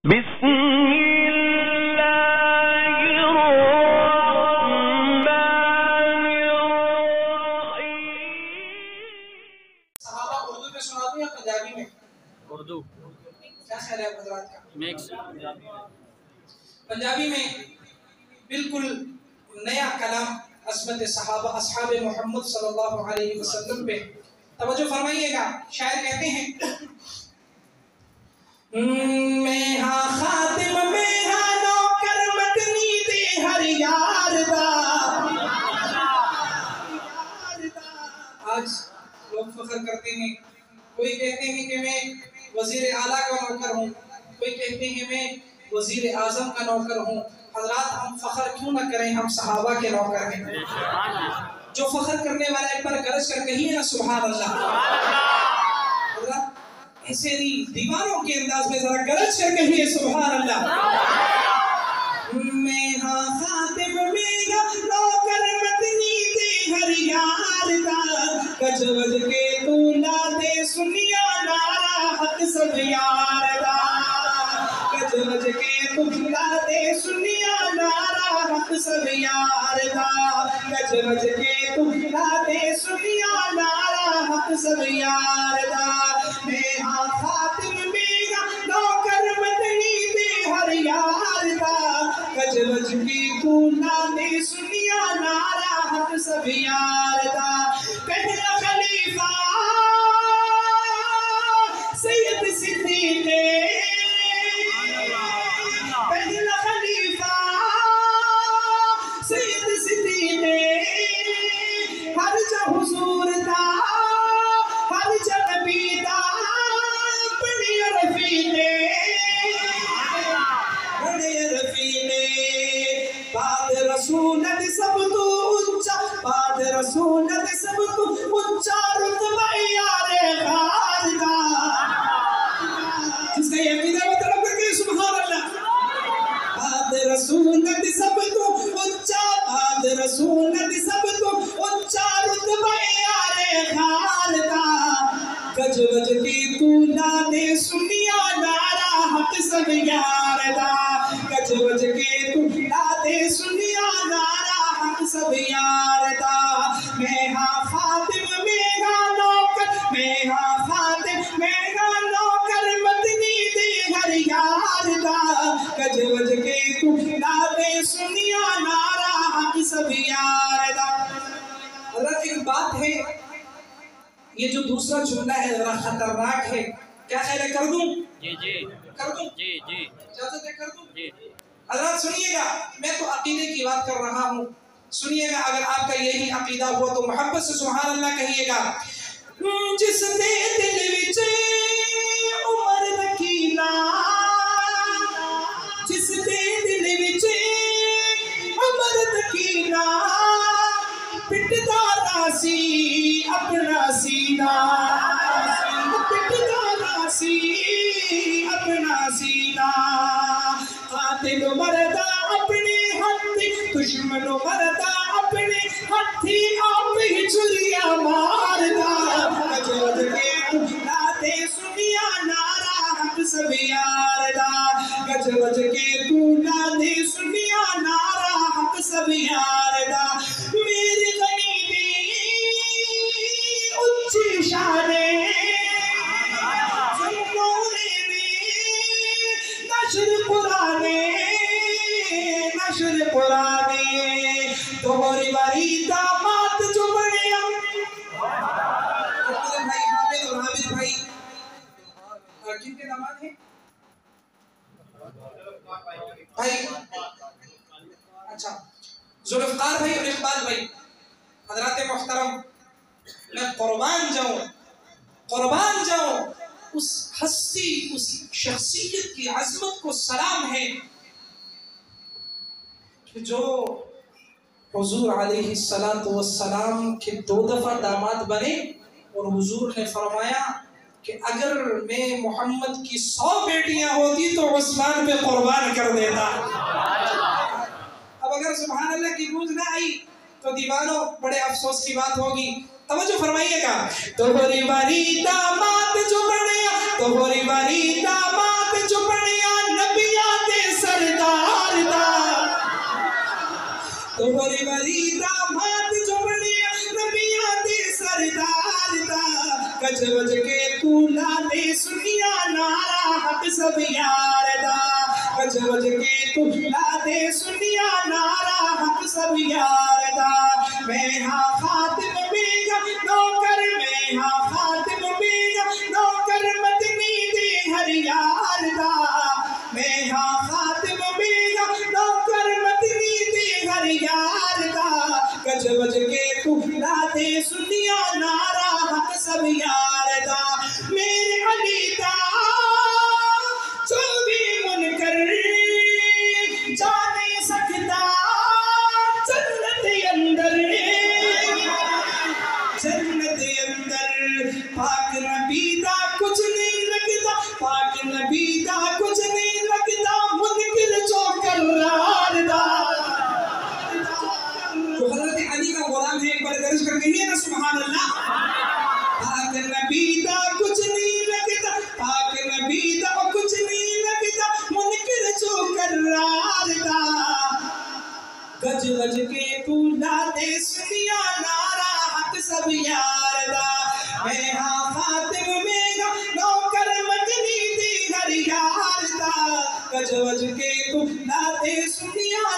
بسم اللہ الرحمن الرحیم۔ صحابہ اردو میں سنا دوں یا پنجابی میں؟ اردو کیا خیال ہے حضرات کا؟ مکس پنجابی میں بالکل نیا کلام عظمت صحابہ اصحاب محمد صلی اللہ علیہ وسلم پہ توجہ فرمائیے گا۔ شاعر کہتے ہیں میں ہاں خاتم میں ہاں نوکر مدنی دے ہر یار دا۔ آج لوگ فخر کرتے ہیں، کوئی کہتے ہیں کہ میں وزیر اعلیٰ کا نوکر ہوں، کوئی کہتے ہیں میں وزیر اعظم کا نوکر ہوں۔ حضرات ہم فخر کیوں نہ کریں، ہم صحابہ کے نوکر ہیں۔ جو فخر کرنے والا ایک پر گرج کر کہیے نا سبحان اللہ۔ حضرات ایسے نہیں، دیوانوں کے انداز میں ذرا گرج کر کہیے سبحان اللہ۔ میں ہاں خاتم میرا نوکر مدنی دے ہر یار دا، کج وج کے تو لا دے سنیا نارا حق سب یار دا، کج وج کے تو لا دے سنیا نارا حق سب یار دا، کج وج کے تو لا دے سنیا نارا حق سب یار دا۔ میں ہاں خاتم میرا نوکر مدنی دے ہر یار دا، کج وج کی تو لا دے سنیا نارا حق سب یار دا۔ پہلا خلیفہ سید صدیق، پہلا خلیفہ سید صدیق، ہر جا حضور دا ہر جا نبی دا بڑی رفیق، بڑے رفیق۔ بعد رسولت سب تو اونچا، بعد رسولت سب تو اونچا رتبہ یار غار دا۔ جس کا یہ عقیدہ وہ طرف کر کے سبحان اللہ۔ بعد رسولت سب تو اونچا، بعد رسولت سب تو اونچا رتبہ یار غار دا، کج وج کی تو لا دے سنیا نارا حق سب یار دا، کج وج کے تو لا دے سنیا نارا حق سب یار دا۔ میں ہاں خاتم میرا نوکر، میں ہاں خاتم میرا نوکر مدنی دے ہر یار دا، کج وج کے تو لا دے سنیا نارا حق سب یار دا۔ حضرت ایک بات ہے، یہ جو دوسرا جملہ ہے ذرا خطرناک ہے، کیا خیال ہے کر دوں؟ جی جی کر دوں؟ جی جی اجازت ہے کر دوں؟ جی حضرات سنیے گا، میں تو عقیدے کی بات کر رہا ہوں، سنیے گا، اگر آپ کا یہی عقیدہ ہوا تو محبت سے سبحان اللہ کہیے گا۔ جس دے دل وچ عمر رکھینا، جس دے دل وچ عمر رکھینا، پٹدا راسی اپنا سینہ، پٹدا راسی اپنا سینہ، قاتل مردا اپنے ہاتھی، دشمن مردا اپنے ہاتھی، آپ ہی چھریا ماردا، کج وج کے تو لا دے سنیا نارا حق سب یار دا، کج وج کے تو لا دے سنیا نارا حق سب یار دا۔ میری غنی دی اچھی شانے نشر پرانے، نشر پرانے، دوہری باری دامات جو بڑیا۔ بھائی حامد اور حامد بھائی کن کے دامات ہیں؟ بھائی اچھا ذوالفقار بھائی اور اقبال بھائی۔ حضرات محترم، میں قربان جاؤں، قربان جاؤں اس ہستی، اس شخصیت کی عظمت کو سلام ہے کہ جو حضور علیہ السلام کے 2 دفعہ داماد بنے، اور حضور نے فرمایا کہ اگر میں محمد کی 100 بیٹیاں ہوتی تو عثمان پہ قربان کر دیتا۔ اب اگر سبحان اللہ کی گونج نہ آئی تو دیوانوں بڑے افسوس کی بات ہوگی۔ توجہ فرمائیے گا۔ توہری باری داماد جو بڑیا، توہری باری داماد جو بڑیا، نبی حق سب یار دا گج وج کے تو لا دے سنیا نارا حق سب یار دا میں ہاں خاتم بیگا نوکر میں ہاں خاتم بیگا نوکر مدنی دے ہر یار دا میں ہاں خاتم بیگا نوکر مدنی دے ہر یار دا گج وج کے تو لا دے سنیا نارا حق سب یار دا میرے علی دا جو بھی منکر جا نہیں سکتا جنت اندر جنت اندر پاک نبی دا کچھ نہیں لگتا پاک نبی دا کچھ نہیں لگتا منکر جو کرار دا تو حضرت علی کا غلام ہے ایک بار درج کر کہیے نا سبحان اللہ پاک نبی دا کچھ نہیں لگتا پاک نبی دا کچھ نہیں لگتا منکر جو کرار دا گج وج کے تو لا دے سنیا نارا حق سب یار دا میں ہاں خاتم میرا نوکر مدنی دی ہر یار دا گج وج کے تو لا دے سنیا